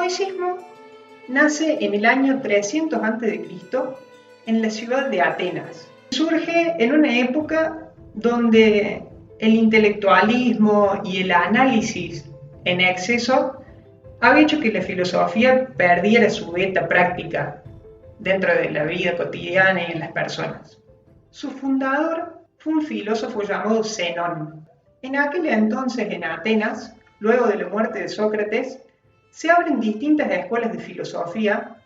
estoicismo nace en el año 300 a.C. en la ciudad de Atenas. Surge en una época donde el intelectualismo y el análisis en exceso había hecho que la filosofía perdiera su beta práctica dentro de la vida cotidiana y en las personas. Su fundador fue un filósofo llamado Zenón. En aquel entonces en Atenas, luego de la muerte de Sócrates, se abren distintas escuelas de filosofía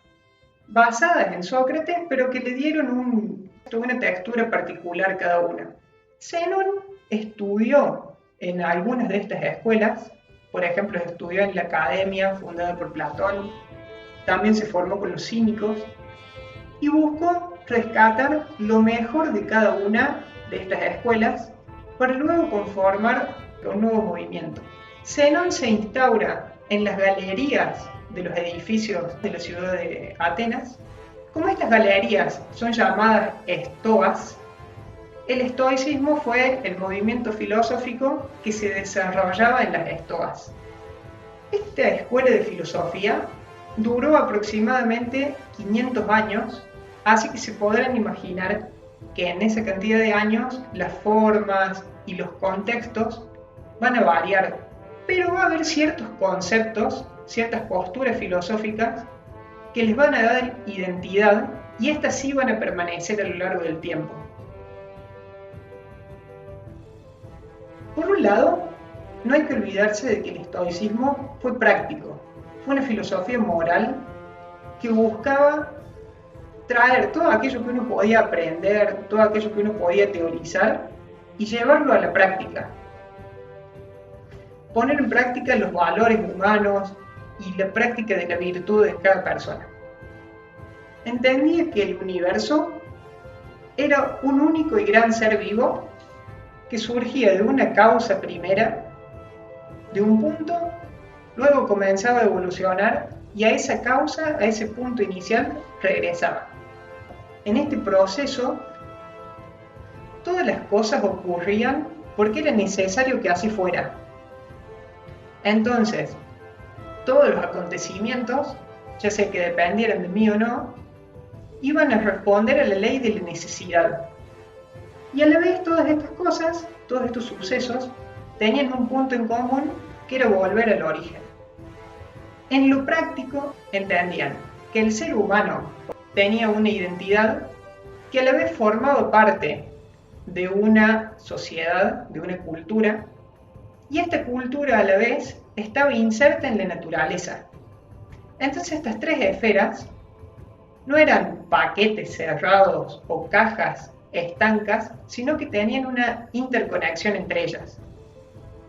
basadas en Sócrates, pero que le dieron una textura particular cada una. Zenón estudió en algunas de estas escuelas, por ejemplo, estudió en la Academia fundada por Platón, también se formó con los cínicos y buscó rescatar lo mejor de cada una de estas escuelas para luego conformar un nuevo movimiento. Zenón se instaura en las galerías de los edificios de la ciudad de Atenas. Como estas galerías son llamadas estoas, el estoicismo fue el movimiento filosófico que se desarrollaba en las estoas. Esta escuela de filosofía duró aproximadamente 500 años, así que se podrán imaginar que en esa cantidad de años las formas y los contextos van a variar, pero va a haber ciertos conceptos, ciertas posturas filosóficas que les van a dar identidad y estas sí van a permanecer a lo largo del tiempo. Por un lado, no hay que olvidarse de que el estoicismo fue práctico, fue una filosofía moral que buscaba traer todo aquello que uno podía aprender, todo aquello que uno podía teorizar y llevarlo a la práctica. Poner en práctica los valores humanos y la práctica de la virtud de cada persona. Entendía que el universo era un único y gran ser vivo que surgía de una causa primera, de un punto, luego comenzaba a evolucionar y a esa causa, a ese punto inicial, regresaba. En este proceso, todas las cosas ocurrían porque era necesario que así fuera. Entonces, todos los acontecimientos, ya sea que dependieran de mí o no, iban a responder a la ley de la necesidad. Y a la vez todas estas cosas, todos estos sucesos, tenían un punto en común que era volver al origen. En lo práctico entendían que el ser humano tenía una identidad que a la vez formaba parte de una sociedad, de una cultura, y esta cultura a la vez estaba inserta en la naturaleza. Entonces estas tres esferas no eran paquetes cerrados o cajas estancas, sino que tenían una interconexión entre ellas.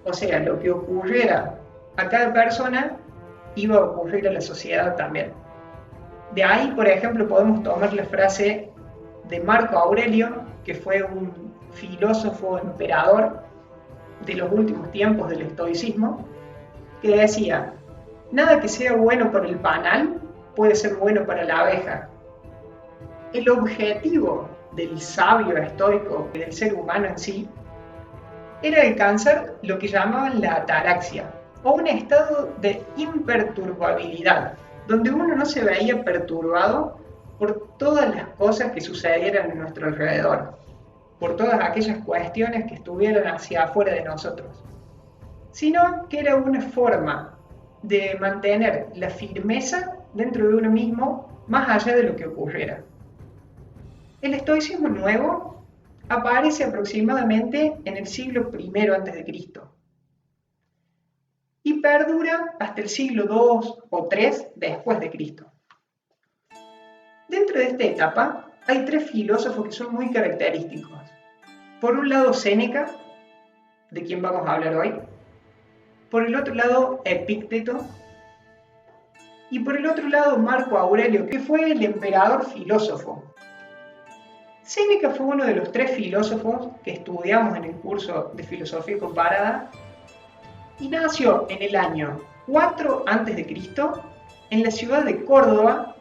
O sea, lo que ocurriera a cada persona iba a ocurrir a la sociedad también. De ahí, por ejemplo, podemos tomar la frase de Marco Aurelio, que fue un filósofo emperador de los últimos tiempos del estoicismo, que decía: nada que sea bueno para el panal puede ser bueno para la abeja. El objetivo del sabio estoico, del ser humano en sí, era alcanzar lo que llamaban la ataraxia, o un estado de imperturbabilidad, donde uno no se veía perturbado por todas las cosas que sucedieran a nuestro alrededor, por todas aquellas cuestiones que estuvieran hacia afuera de nosotros, sino que era una forma de mantener la firmeza dentro de uno mismo más allá de lo que ocurriera. El estoicismo nuevo aparece aproximadamente en el siglo I a.C. y perdura hasta el siglo II o III después de Cristo. Dentro de esta etapa hay tres filósofos que son muy característicos. Por un lado Séneca, de quien vamos a hablar hoy, por el otro lado Epicteto y por el otro lado Marco Aurelio, que fue el emperador filósofo. Séneca fue uno de los tres filósofos que estudiamos en el curso de filosofía comparada y nació en el año 4 a.C. en la ciudad de Córdoba.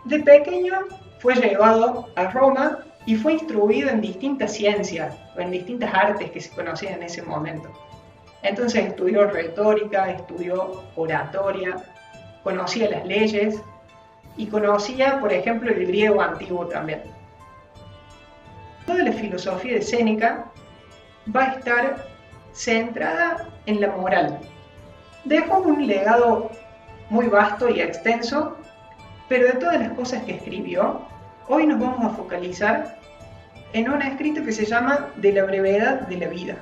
De pequeño fue llevado a Roma y fue instruido en distintas ciencias o en distintas artes que se conocían en ese momento. Entonces estudió retórica, estudió oratoria, conocía las leyes y conocía, por ejemplo, el griego antiguo también. Toda la filosofía de Séneca va a estar centrada en la moral. Dejó un legado muy vasto y extenso, pero de todas las cosas que escribió, hoy nos vamos a focalizar en un escrito que se llama De la brevedad de la vida.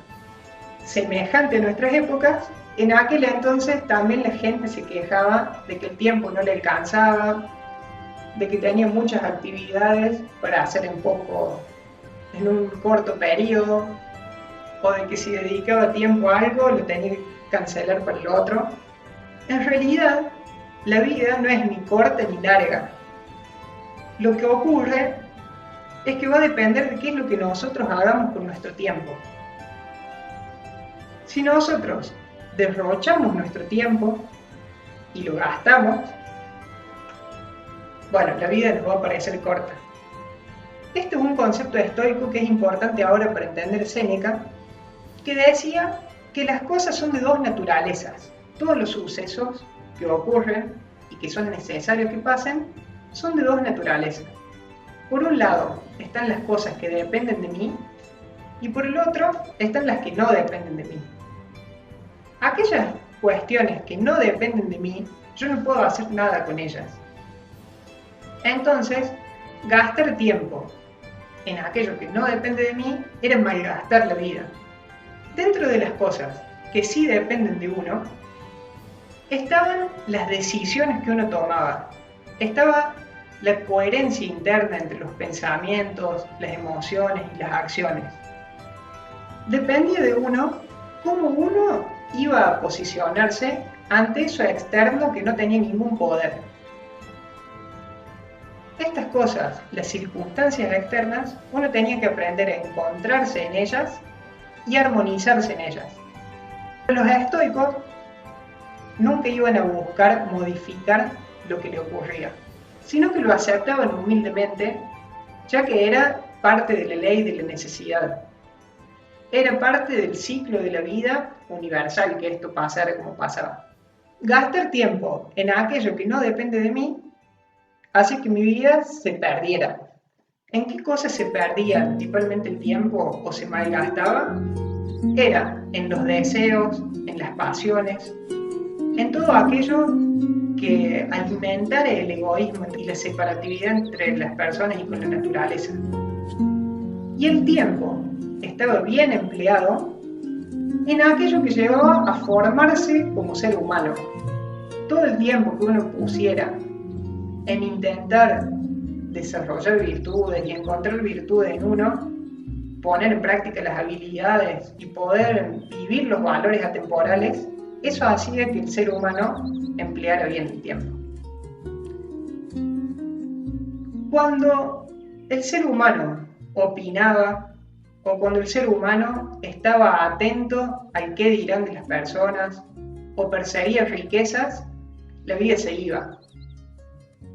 Semejante a nuestras épocas, en aquel entonces también la gente se quejaba de que el tiempo no le alcanzaba, de que tenía muchas actividades para hacer en un corto periodo, o de que si dedicaba tiempo a algo lo tenía que cancelar para el otro. En realidad, la vida no es ni corta ni larga. Lo que ocurre es que va a depender de qué es lo que nosotros hagamos con nuestro tiempo. Si nosotros derrochamos nuestro tiempo y lo gastamos, bueno, la vida nos va a parecer corta. Este es un concepto estoico que es importante ahora para entender Séneca, que decía que las cosas son de dos naturalezas. Todos los sucesos que ocurren y que son necesarios que pasen son de dos naturalezas. Por un lado están las cosas que dependen de mí y por el otro están las que no dependen de mí. Aquellas cuestiones que no dependen de mí, yo no puedo hacer nada con ellas. Entonces, gastar tiempo en aquello que no depende de mí era malgastar la vida. Dentro de las cosas que sí dependen de uno, estaban las decisiones que uno tomaba. Estaba la coherencia interna entre los pensamientos, las emociones y las acciones. Dependía de uno cómo uno iba a posicionarse ante eso externo que no tenía ningún poder. Estas cosas, las circunstancias externas, uno tenía que aprender a encontrarse en ellas y armonizarse en ellas. Los estoicos nunca iban a buscar modificar lo que le ocurría, sino que lo aceptaban humildemente, ya que era parte de la ley de la necesidad. Era parte del ciclo de la vida universal que esto pasara como pasaba. Gastar tiempo en aquello que no depende de mí hace que mi vida se perdiera. ¿En qué cosas se perdía principalmente el tiempo o se malgastaba? Era en los deseos, en las pasiones, en todo aquello que alimentara el egoísmo y la separatividad entre las personas y con la naturaleza. Y el tiempo estaba bien empleado en aquello que llevaba a formarse como ser humano. Todo el tiempo que uno pusiera en intentar desarrollar virtudes y encontrar virtudes en uno, poner en práctica las habilidades y poder vivir los valores atemporales, eso hacía que el ser humano empleara bien el tiempo. Cuando el ser humano opinaba o cuando el ser humano estaba atento al qué dirán de las personas o perseguía riquezas, la vida se iba.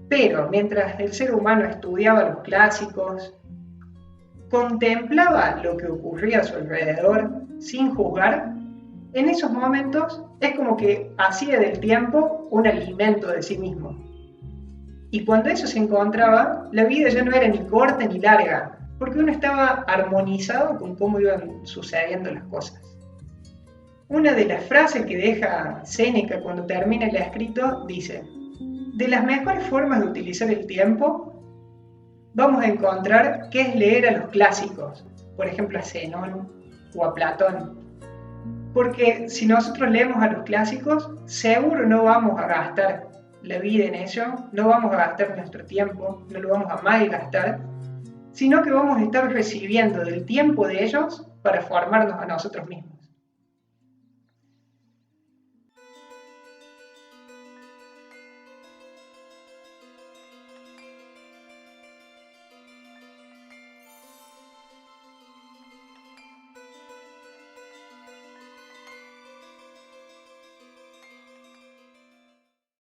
Pero mientras el ser humano estudiaba los clásicos, contemplaba lo que ocurría a su alrededor sin juzgar, en esos momentos es como que hacía del tiempo un alimento de sí mismo. Y cuando eso se encontraba, la vida ya no era ni corta ni larga, porque uno estaba armonizado con cómo iban sucediendo las cosas. Una de las frases que deja Séneca cuando termina el escrito dice: de las mejores formas de utilizar el tiempo, vamos a encontrar que es leer a los clásicos, por ejemplo a Zenón o a Platón. Porque si nosotros leemos a los clásicos, seguro no vamos a gastar la vida en ello, no vamos a gastar nuestro tiempo, no lo vamos a malgastar, sino que vamos a estar recibiendo del tiempo de ellos para formarnos a nosotros mismos.